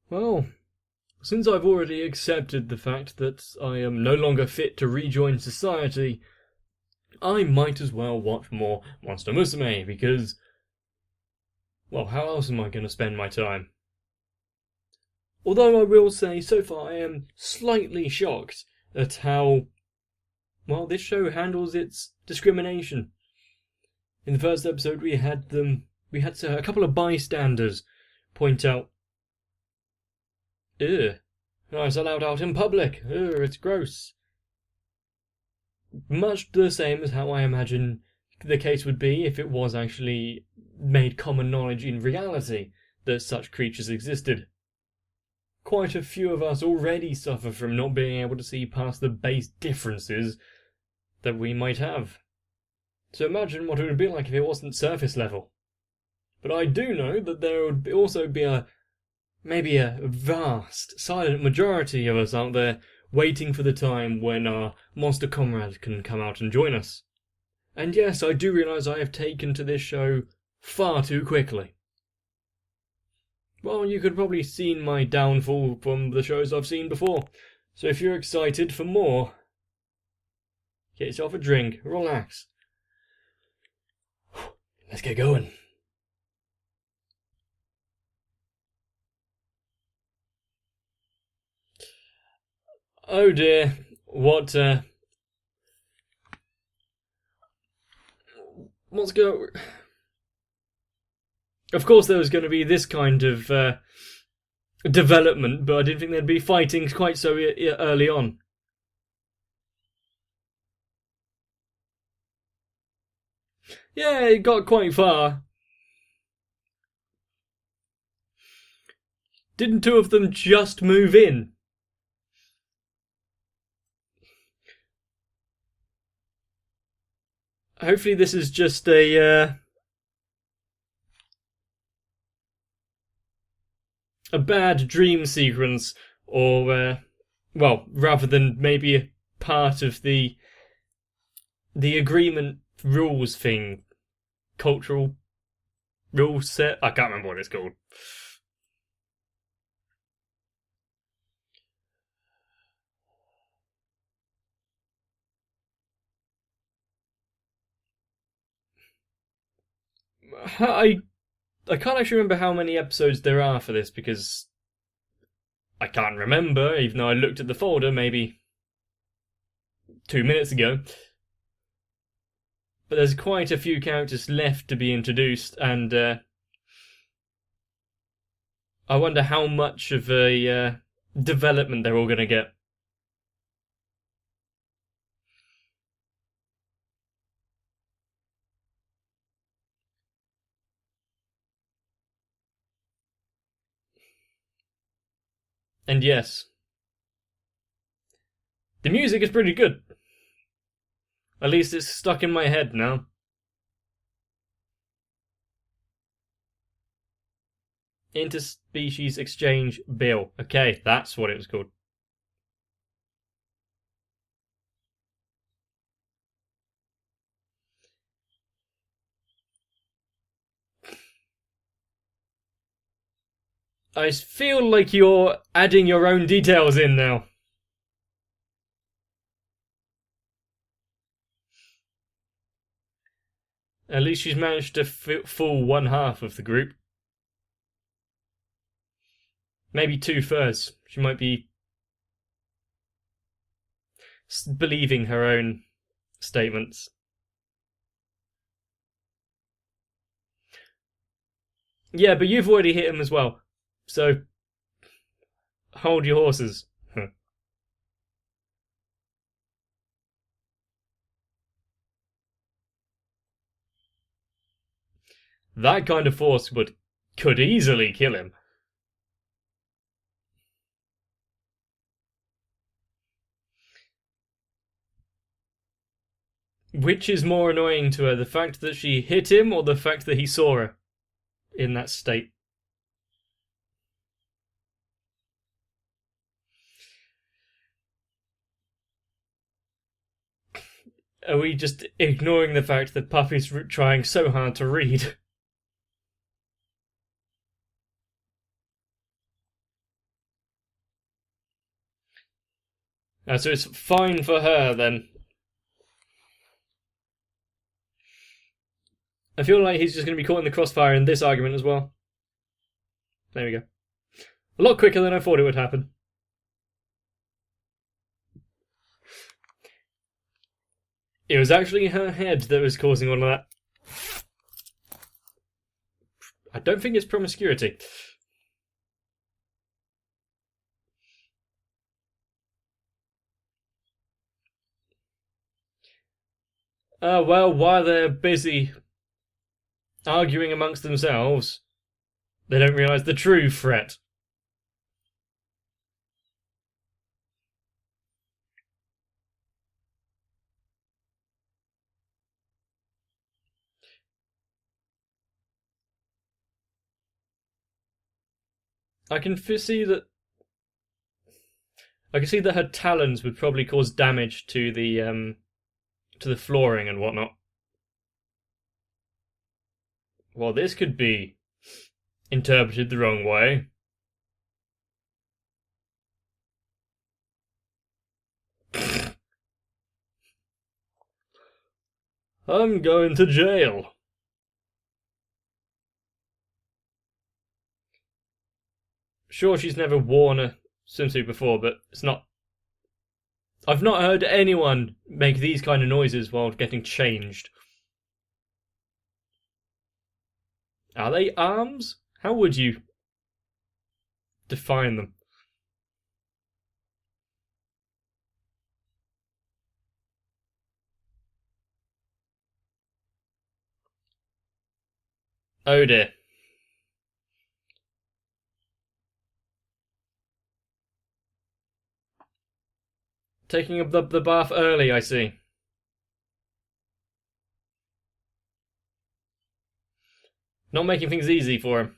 Well, since I've already accepted the fact that I am no longer fit to rejoin society, I might as well watch more Monster Musume because, well, how else am I going to spend my time? Although I will say, so far I am slightly shocked at how well this show handles its discrimination. In the first episode, we had a couple of bystanders point out, "Ugh, it's allowed out in public. Ugh, it's gross." Much the same as how I imagine the case would be if it was actually made common knowledge in reality that such creatures existed. Quite a few of us already suffer from not being able to see past the base differences that we might have. So imagine what it would be like if it wasn't surface level. But I do know that there would also be maybe a vast, silent majority of us out there waiting for the time when our monster comrade can come out and join us. And yes, I do realise I have taken to this show far too quickly. Well, you could have probably seen my downfall from the shows I've seen before, so if you're excited for more, get yourself a drink, relax. Let's get going. Oh dear, what's going? Of course, there was going to be this kind of development, but I didn't think they'd be fighting quite so early on. Yeah, it got quite far. Didn't two of them just move in? Hopefully this is just a bad dream sequence, or well, rather than maybe a part of the agreement rules thing, cultural rules set. I can't remember what it's called. I can't actually remember how many episodes there are for this because I can't remember, even though I looked at the folder maybe 2 minutes ago. But there's quite a few characters left to be introduced, and I wonder how much of a development they're all going to get. And yes, the music is pretty good. At least it's stuck in my head now. Interspecies Exchange Bill. Okay, that's what it was called. I feel like you're adding your own details in now. At least she's managed to fool one half of the group. Maybe 2/3. She might be believing her own statements. Yeah, but you've already hit him as well. So, hold your horses. That kind of force could easily kill him. Which is more annoying to her, the fact that she hit him or the fact that he saw her in that state? Are we just ignoring the fact that Puffy's trying so hard to read? So it's fine for her then. I feel like he's just going to be caught in the crossfire in this argument as well. There we go. A lot quicker than I thought it would happen. It was actually her head that was causing all of that. I don't think it's promiscuity. Well, while they're busy arguing amongst themselves, they don't realise the true threat. I can see that. I can see that her talons would probably cause damage to the flooring and whatnot. Well, this could be interpreted the wrong way. I'm going to jail. Sure, she's never worn a swimsuit before, but it's not. I've not heard anyone make these kind of noises while getting changed. Are they arms? How would you define them? Oh dear. Taking up the bath early, I see. Not making things easy for him.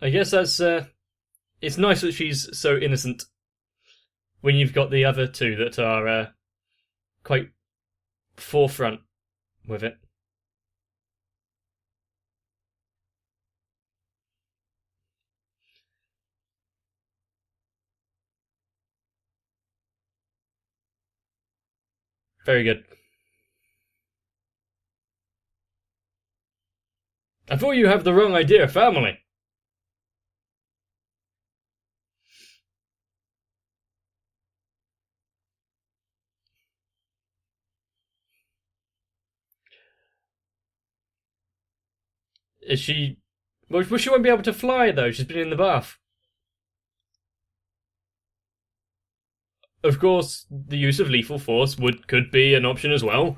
I guess that's it's nice that she's so innocent when you've got the other two that are quite forefront with it. Very good. I thought you have the wrong idea of family. Is she... Well, she won't be able to fly, though. She's been in the bath. Of course, the use of lethal force could be an option as well.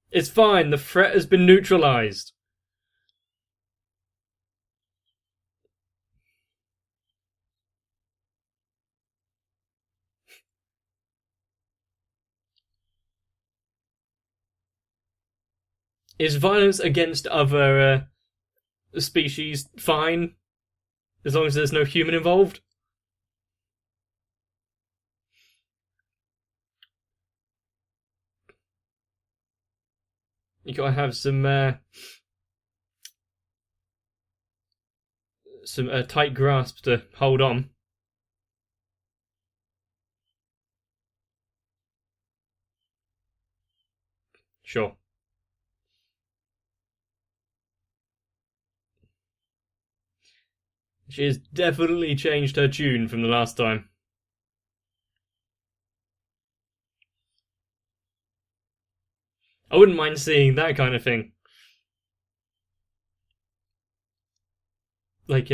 It's fine. The threat has been neutralized. Is violence against other species fine? As long as there's no human involved? You gotta have some tight grasp to hold on. Sure. She has definitely changed her tune from the last time. I wouldn't mind seeing that kind of thing. Like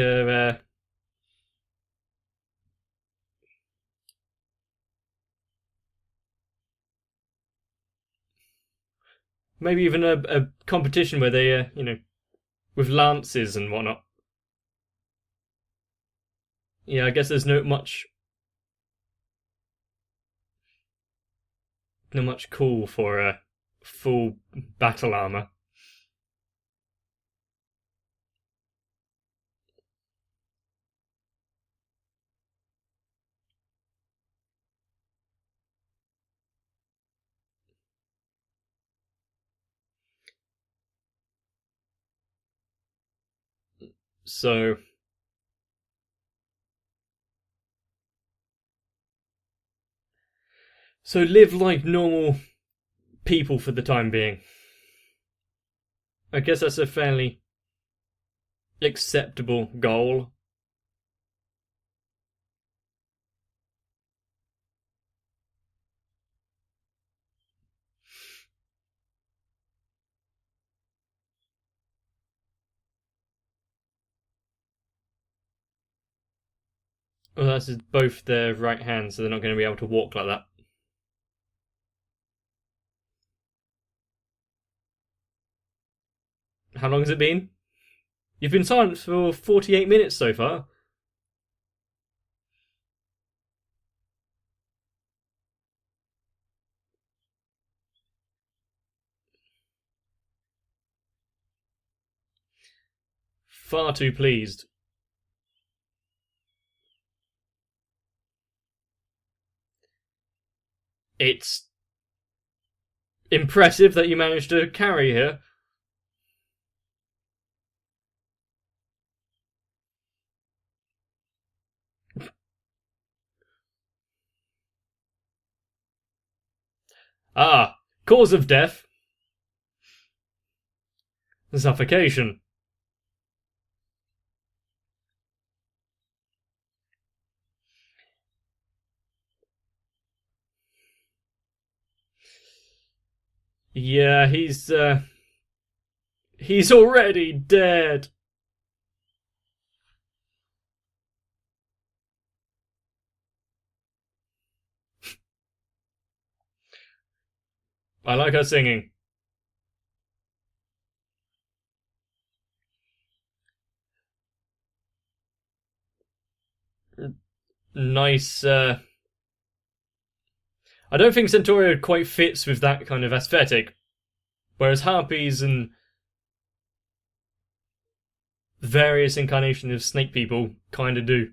maybe even a competition where they, with lances and whatnot. Yeah, I guess there's not much call for a full battle armor. So live like normal people for the time being. I guess that's a fairly acceptable goal. Well, that's both their right hands, so they're not going to be able to walk like that. How long has it been? You've been silent for 48 minutes so far. Far too pleased. It's impressive that you managed to carry her. Ah, cause of death. Suffocation. Yeah, he's already dead. I like her singing. Nice. I don't think Centauria quite fits with that kind of aesthetic, whereas harpies and various incarnations of snake people kind of do.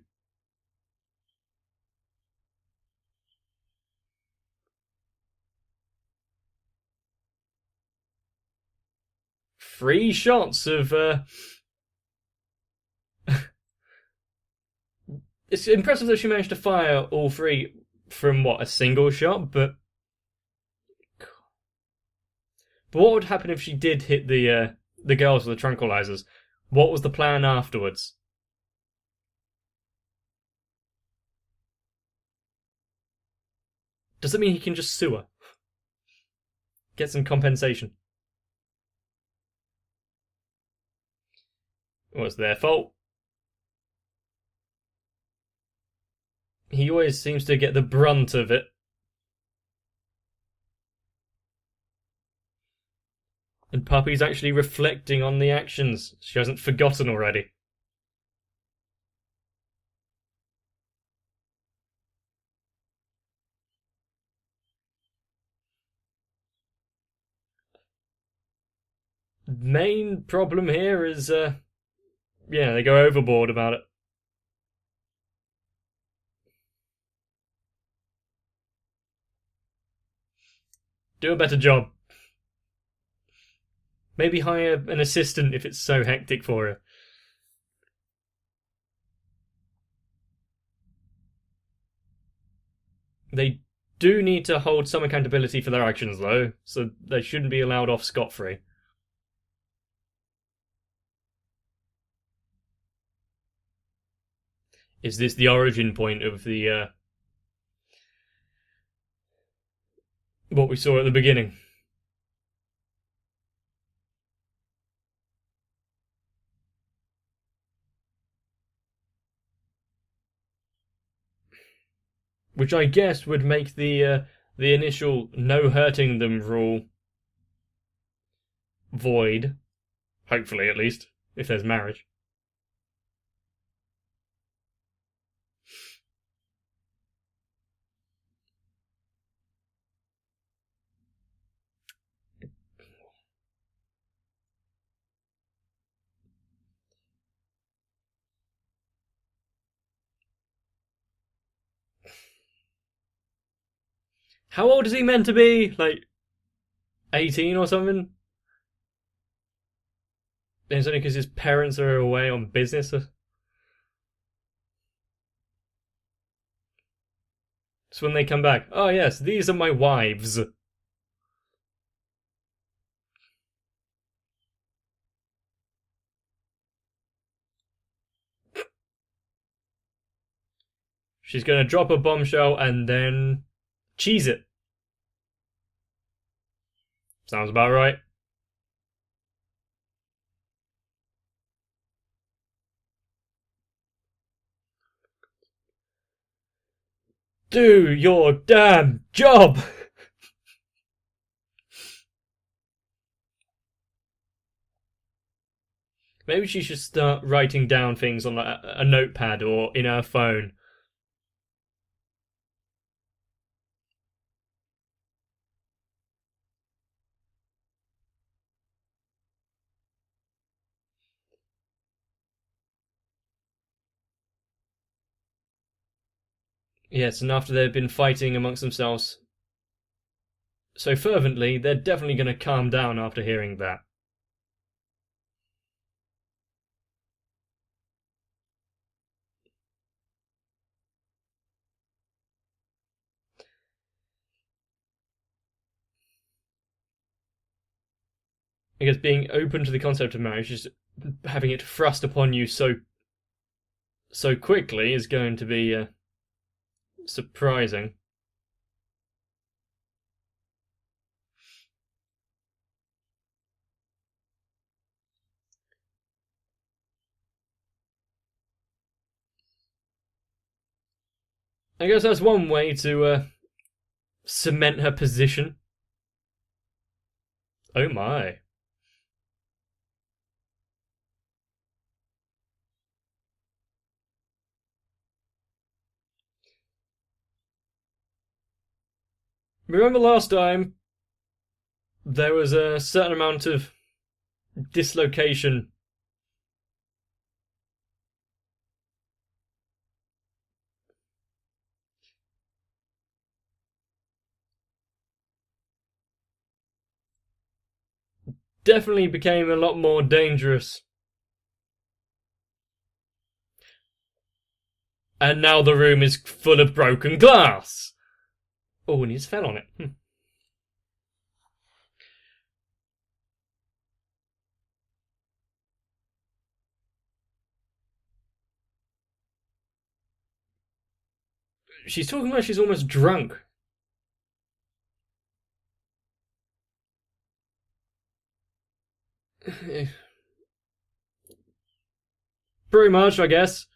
Three shots of. It's impressive that she managed to fire all three from what, a single shot, but what would happen if she did hit the girls with the tranquilizers? What was the plan afterwards? Does it mean he can just sue her? Get some compensation? Well, it's their fault. He always seems to get the brunt of it. And Puppy's actually reflecting on the actions. She hasn't forgotten already. Main problem here is, yeah, they go overboard about it. Do a better job. Maybe hire an assistant if it's so hectic for her. They do need to hold some accountability for their actions, though, so they shouldn't be allowed off scot-free. Is this the origin point of the what we saw at the beginning? Which I guess would make the initial no hurting them rule void. Hopefully, at least, if there's marriage. How old is he meant to be? Like 18 or something? It's only because his parents are away on business. So when they come back, oh yes, these are my wives. She's going to drop a bombshell and then cheese it. Sounds about right. Do your damn job! Maybe she should start writing down things on a notepad or in her phone. Yes, and after they've been fighting amongst themselves so fervently, they're definitely going to calm down after hearing that. Because being open to the concept of marriage, just having it thrust upon you so quickly, is going to be surprising. I guess that's one way to cement her position. Oh my. Remember last time there was a certain amount of dislocation. Definitely became a lot more dangerous. And now the room is full of broken glass. Oh, and he's fell on it. She's talking like she's almost drunk. Pretty much, I guess.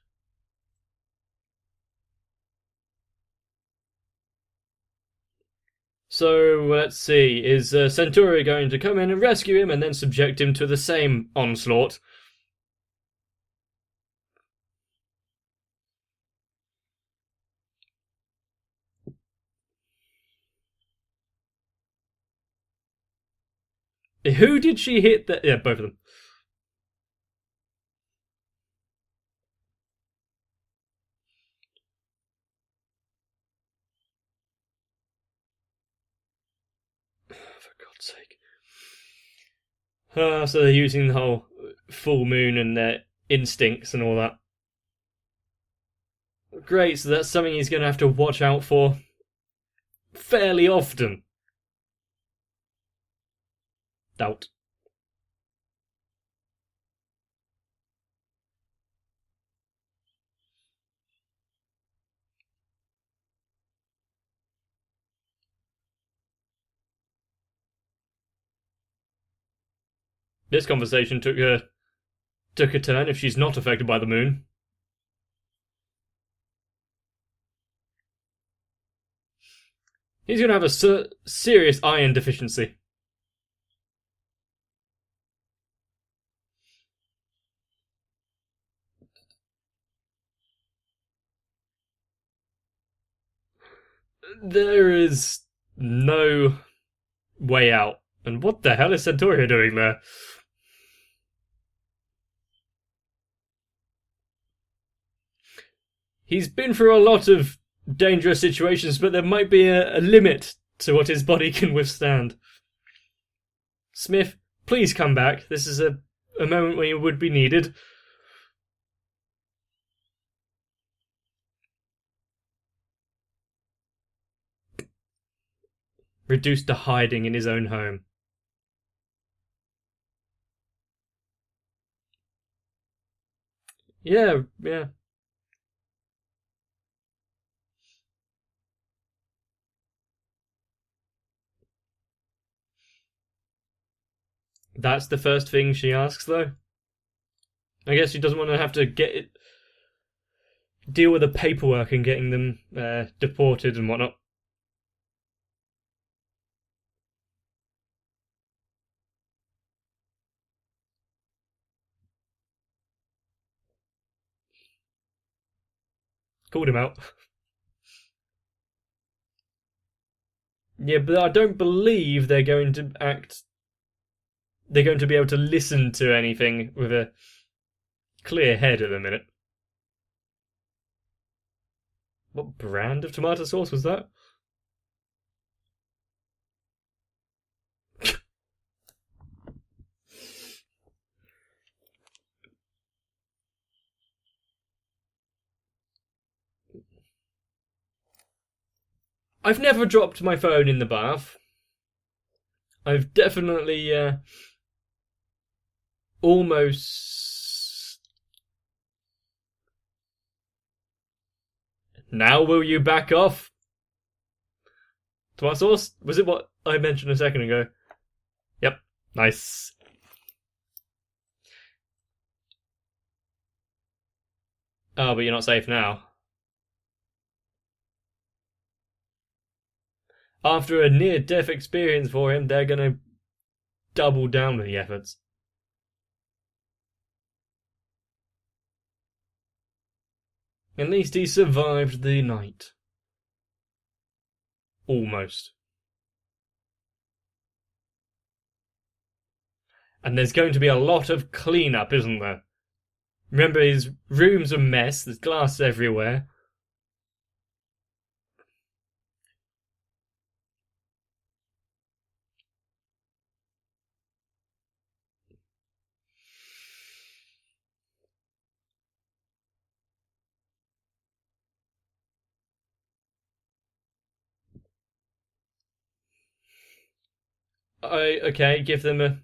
So, let's see. Is Centauri going to come in and rescue him and then subject him to the same onslaught? Who did she hit? Yeah, both of them. For God's sake. So they're using the whole full moon and their instincts and all that. Great, so that's something he's going to have to watch out for fairly often. Doubt. This conversation took a turn if she's not affected by the moon. He's going to have a serious iron deficiency. There is no way out. And what the hell is Centauri doing there? He's been through a lot of dangerous situations, but there might be a limit to what his body can withstand. Smith, please come back. This is a a moment when you would be needed. Reduced to hiding in his own home. Yeah, yeah. That's the first thing she asks, though. I guess she doesn't want to have to deal with the paperwork and getting them deported and whatnot. Called him out. Yeah, but I don't believe they're going to act. They're going to be able to listen to anything with a clear head at the minute. What brand of tomato sauce was that? I've never dropped my phone in the bath. I've definitely almost. Now will you back off? Tomato sauce? Was it what I mentioned a second ago? Yep. Nice. Oh, but you're not safe now. After a near-death experience for him, they're gonna double down with the efforts. At least he survived the night. Almost. And there's going to be a lot of clean-up, isn't there? Remember, his room's a mess, there's glass everywhere. Okay, give them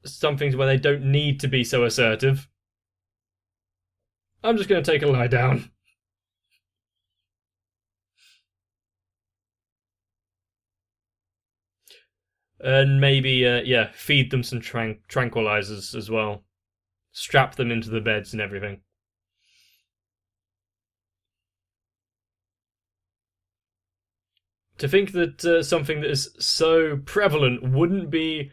some things where they don't need to be so assertive. I'm just going to take a lie down. And maybe, feed them some tranquilizers as well. Strap them into the beds and everything. To think that something that is so prevalent wouldn't be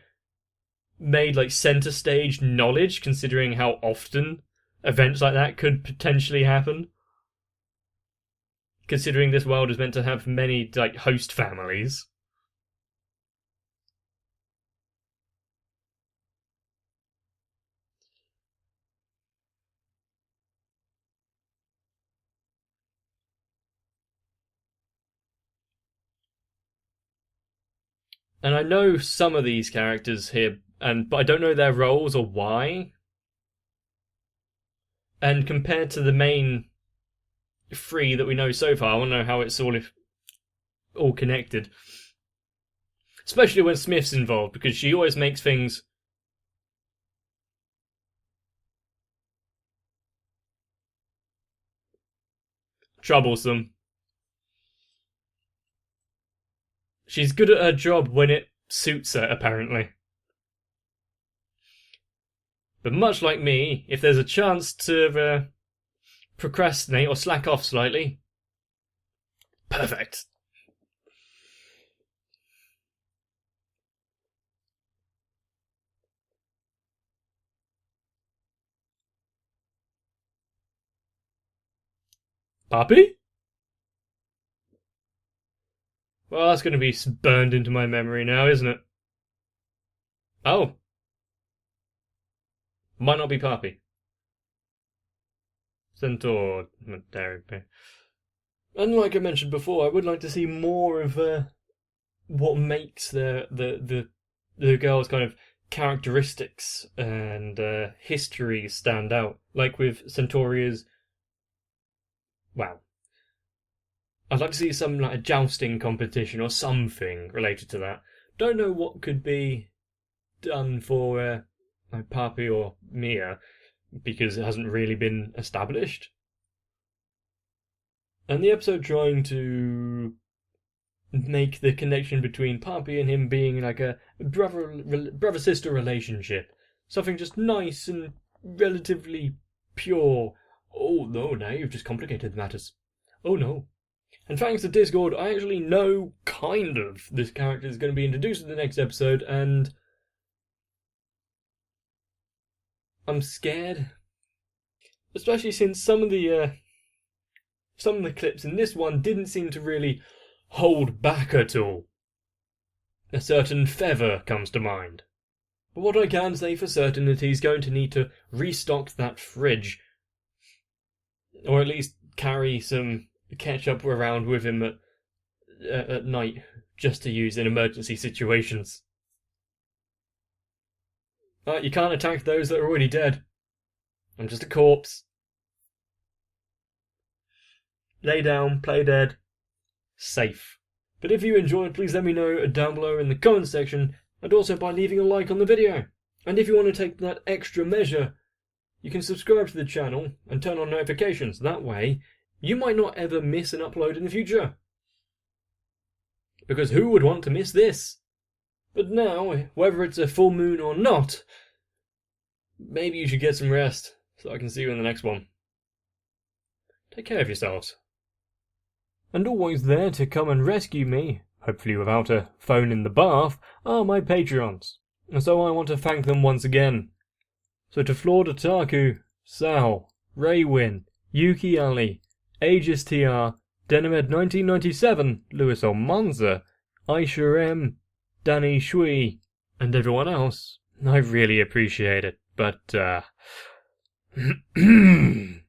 made like center stage knowledge, considering how often events like that could potentially happen. Considering this world is meant to have many like host families. And I know some of these characters here, but I don't know their roles or why. And compared to the main three that we know so far, I want to know how it's all connected. Especially when Smith's involved, because she always makes things troublesome. She's good at her job when it suits her, apparently. But much like me, if there's a chance to procrastinate or slack off slightly, perfect. Puppy? Well, that's going to be burned into my memory now, isn't it? Oh. Might not be Papi. Centaur. And like I mentioned before, I would like to see more of what makes the girls kind of characteristics and history stand out. Like with Centuria's, wow. I'd like to see some like a jousting competition or something related to that. Don't know what could be done for like Papi or Mia because it hasn't really been established. And the episode trying to make the connection between Papi and him being like a brother-sister relationship. Something just nice and relatively pure. Oh no, now you've just complicated matters. Oh no. And thanks to Discord, I actually know, kind of, this character is going to be introduced in the next episode, and I'm scared. Especially since some of the clips in this one didn't seem to really hold back at all. A certain Feather comes to mind. But what I can say for certain is he's going to need to restock that fridge. Or at least carry some ketchup around with him at night, just to use in emergency situations. You can't attack those that are already dead. I'm just a corpse. Lay down, play dead. Safe. But if you enjoyed, please let me know down below in the comments section, and also by leaving a like on the video. And if you want to take that extra measure, you can subscribe to the channel and turn on notifications. That way, you might not ever miss an upload in the future. Because who would want to miss this? But now, whether it's a full moon or not, maybe you should get some rest, so I can see you in the next one. Take care of yourselves. And always there to come and rescue me, hopefully without a phone in the bath, are my Patreons. And so I want to thank them once again. So to Flawed Otaku, Sal, Raywin, Yuki Ali, Aegis TR, Denamed1997, Louis Almanza, Aisha M, Danny Shui, and everyone else, I really appreciate it, but I'm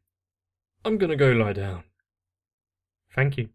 gonna go lie down. Thank you.